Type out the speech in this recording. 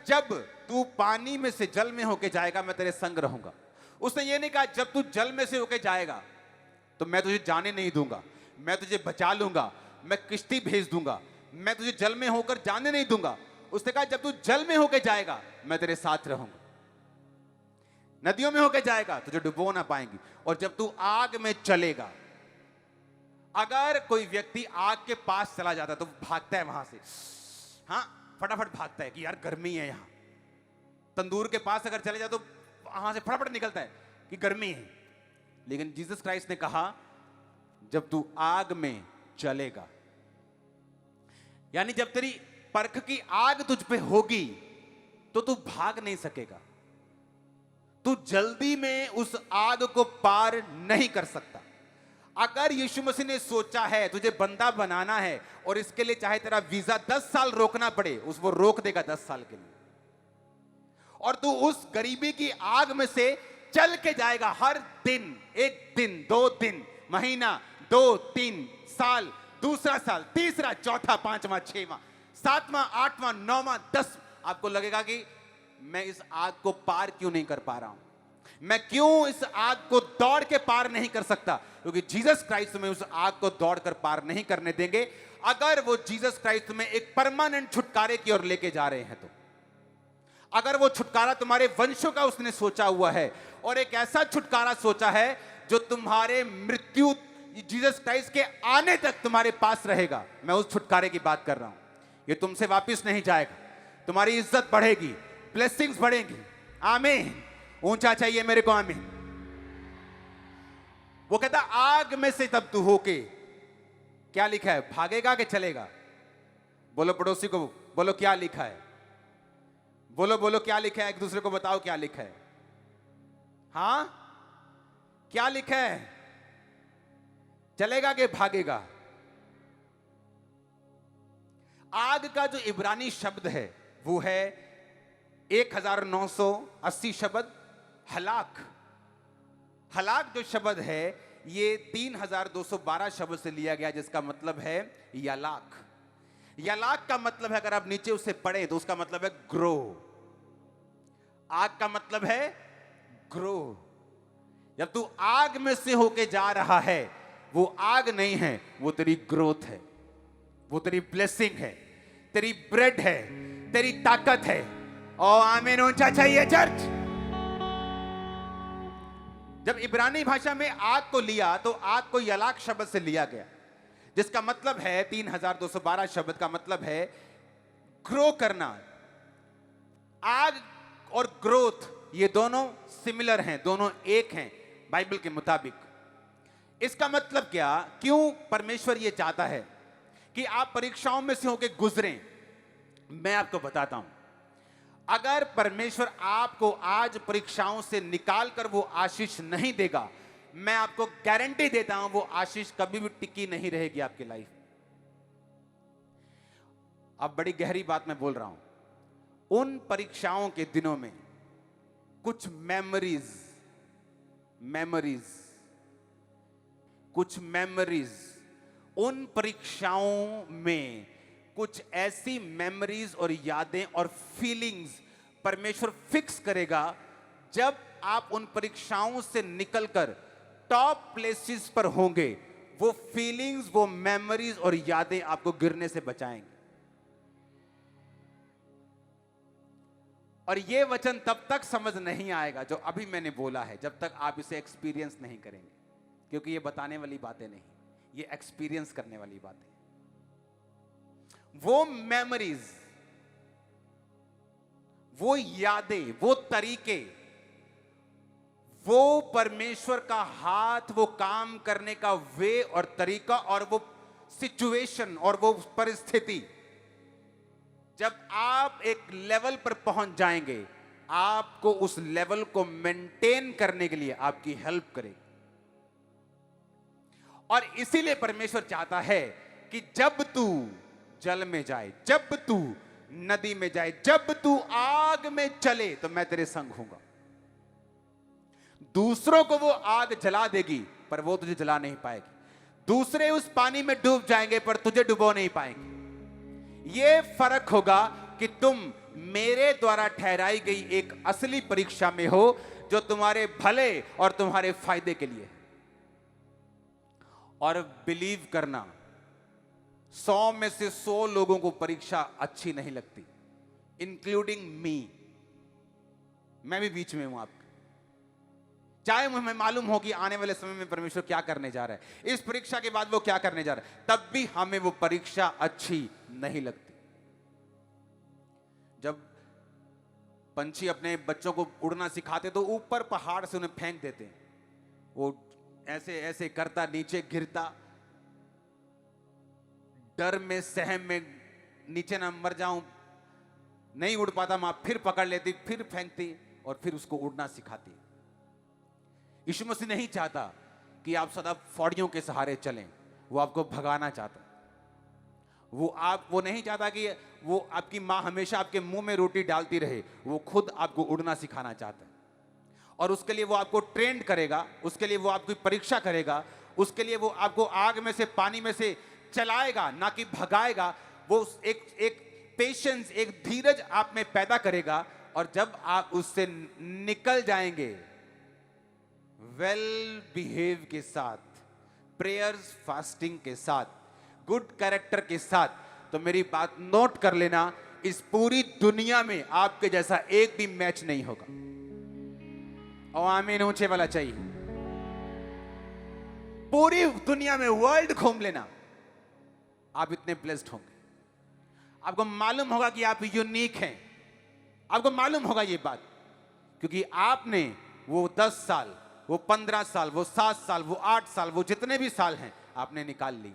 जब तू पानी में से जल में होके जाएगा मैं तेरे संग रहूंगा। उसने ये नहीं कहा जब तू जल में से होके जाएगा तो मैं तुझे जाने नहीं दूंगा, मैं तुझे बचा लूंगा, मैं किश्ती भेज दूंगा, मैं तुझे जल में होकर जाने नहीं दूंगा। उसने कहा जब तू जल में होके जाएगा मैं तेरे साथ रहूंगा। नदियों में होके जाएगा तुझे डुबो ना पाएंगी। और जब तू आग में चलेगा, अगर कोई व्यक्ति आग के पास चला जाता है तो भागता है वहां से, हाँ फटाफट भागता है कि यार गर्मी है यहां। तंदूर के पास अगर चले जाए तो वहां से फटाफट निकलता है कि गर्मी है। लेकिन जीसस क्राइस्ट ने कहा जब तू आग में चलेगा, यानी जब तेरी परख की आग तुझ पे होगी तो तू भाग नहीं सकेगा। तू जल्दी में उस आग को पार नहीं कर सकता। अगर यीशु मसीह ने सोचा है तुझे बंदा बनाना है और इसके लिए चाहे तेरा वीजा 10 साल रोकना पड़े, वो रोक देगा 10 साल के लिए। और तू उस गरीबी की आग में से चल के जाएगा हर दिन, 1 दिन, 2 दिन, महीना, 2, 3 साल, दूसरा साल, तीसरा, चौथा, पांचवा, छठवां, सातवां, आठवां, नौवां, 10। आपको लगेगा कि मैं इस आग को पार क्यों नहीं कर पा रहा हूं, मैं क्यों इस आग को दौड़ के पार नहीं कर सकता? क्योंकि जीसस क्राइस्ट में उस आग को दौड़ कर पार नहीं करने देंगे। अगर वो जीसस क्राइस्ट में एक परमानेंट छुटकारे की ओर लेके जा रहे हैं तो, अगर वो छुटकारा तुम्हारे वंशों का उसने सोचा हुआ है और एक ऐसा छुटकारा सोचा है जो तुम्हारे मृत्यु जीसस क्राइस्ट के आने तक तुम्हारे पास रहेगा, मैं उस छुटकारे की बात कर रहा हूं। ये तुमसे वापस नहीं जाएगा, तुम्हारी इज्जत बढ़ेगी, ब्लेसिंग्स बढ़ेंगी। आमीन। ऊंचा चाहिए मेरे को, आमीन। वो कहता आग में से तब तू होके, क्या लिखा है, भागेगा कि चलेगा? बोलो पड़ोसी को, बोलो क्या लिखा है, बोलो बोलो क्या लिखा है, एक दूसरे को बताओ क्या लिखा है। हां क्या लिखा है? चलेगा कि भागेगा? आग का जो इब्रानी शब्द है वो है 1980 शब्द हलाक। हलाक जो शब्द है ये 3212 शब्द से लिया गया, जिसका मतलब है यालाक। यालाक का मतलब है, अगर आप नीचे उसे पढ़े तो उसका मतलब है ग्रो। आग का मतलब है ग्रो। जब तू आग में से होके जा रहा है, वो आग नहीं है, वो तेरी ग्रोथ है, वो तेरी ब्लेसिंग है, तेरी ब्रेड है, तेरी ताकत है। ओ आमीन। ऊंचा चाहिए चर्च। जब इब्रानी भाषा में आग को लिया तो आग को यलाक शब्द से लिया गया, जिसका मतलब है 3212 शब्द का मतलब है ग्रो करना। आग और ग्रोथ ये दोनों सिमिलर हैं, दोनों एक हैं बाइबल के मुताबिक। इसका मतलब क्या, क्यों परमेश्वर ये चाहता है कि आप परीक्षाओं में से होकर गुजरें? मैं आपको बताता हूं। अगर परमेश्वर आपको आज परीक्षाओं से निकालकर वो आशीष नहीं देगा, मैं आपको गारंटी देता हूं वो आशीष कभी भी टिकी नहीं रहेगी आपकी लाइफ। अब बड़ी गहरी बात मैं बोल रहा हूं। उन परीक्षाओं के दिनों में कुछ मेमोरीज, उन परीक्षाओं में कुछ ऐसी मेमोरीज और यादें और फीलिंग्स परमेश्वर फिक्स करेगा। जब आप उन परीक्षाओं से निकलकर टॉप प्लेसेस पर होंगे, वो फीलिंग्स, वो मेमोरीज और यादें आपको गिरने से बचाएंगे। और ये वचन तब तक समझ नहीं आएगा जो अभी मैंने बोला है, जब तक आप इसे एक्सपीरियंस नहीं करेंगे। क्योंकि ये बताने वाली बातें नहीं, ये एक्सपीरियंस करने वाली बातें। वो मेमोरीज, वो यादें, वो तरीके, वो परमेश्वर का हाथ, वो काम करने का वे और तरीका, और वो सिचुएशन और वो परिस्थिति, जब आप एक लेवल पर पहुंच जाएंगे, आपको उस लेवल को मेंटेन करने के लिए आपकी हेल्प करेगी। और इसीलिए परमेश्वर चाहता है कि जब तू जल में जाए, जब तू नदी में जाए, जब तू आग में चले, तो मैं तेरे संग हूंगा। दूसरों को वो आग जला देगी पर वो तुझे जला नहीं पाएगी। दूसरे उस पानी में डूब जाएंगे पर तुझे डुबो नहीं पाएंगे। ये फर्क होगा कि तुम मेरे द्वारा ठहराई गई एक असली परीक्षा में हो, जो तुम्हारे भले और तुम्हारे फायदे के लिए। और बिलीव करना, 100 में से 100 लोगों को परीक्षा अच्छी नहीं लगती, इंक्लूडिंग मी। मैं भी बीच में हूं आपके। चाहे मुझे मालूम हो कि आने वाले समय में परमेश्वर क्या करने जा रहा है, इस परीक्षा के बाद वो क्या करने जा रहा है, तब भी हमें वो परीक्षा अच्छी नहीं लगती। जब पंछी अपने बच्चों को उड़ना सिखाते तो ऊपर पहाड़ से उन्हें फेंक देते हैं, वो ऐसे ऐसे करता नीचे गिरता, डर में सहम में नीचे ना मर जाऊं, नहीं उड़ पाता, मां फिर पकड़ लेती, फिर फेंकती और फिर उसको उड़ना सिखाती। यीशु मसीह नहीं चाहता कि आप सदा फौड़ियों के सहारे चलें, वो आपको भगाना चाहता। वो नहीं चाहता कि वो आपकी मां हमेशा आपके मुंह में रोटी डालती रहे, वो खुद आपको उड़ना सिखाना चाहता है। और उसके लिए वो आपको ट्रेंड करेगा, उसके लिए वो आपकी परीक्षा करेगा, उसके लिए वो आपको आग में से पानी में से चलाएगा, ना कि भगाएगा। वो एक पेशेंस, एक धीरज आप में पैदा करेगा। और जब आप उससे निकल जाएंगे वेल बिहेव के साथ, प्रेयर्स फास्टिंग के साथ, गुड कैरेक्टर के साथ, तो मेरी बात नोट कर लेना, इस पूरी दुनिया में आपके जैसा एक भी मैच नहीं होगा। और आमीन ऊंचे वाला चाहिए। पूरी दुनिया में वर्ल्ड घूम लेना, आप इतने ब्लेस्ड होंगे। आपको मालूम होगा कि आप यूनिक हैं, आपको मालूम होगा ये बात, क्योंकि आपने वो 10 साल, वो 15 साल, वो 7 साल, वो 8 साल, वो जितने भी साल हैं, आपने निकाल लिए।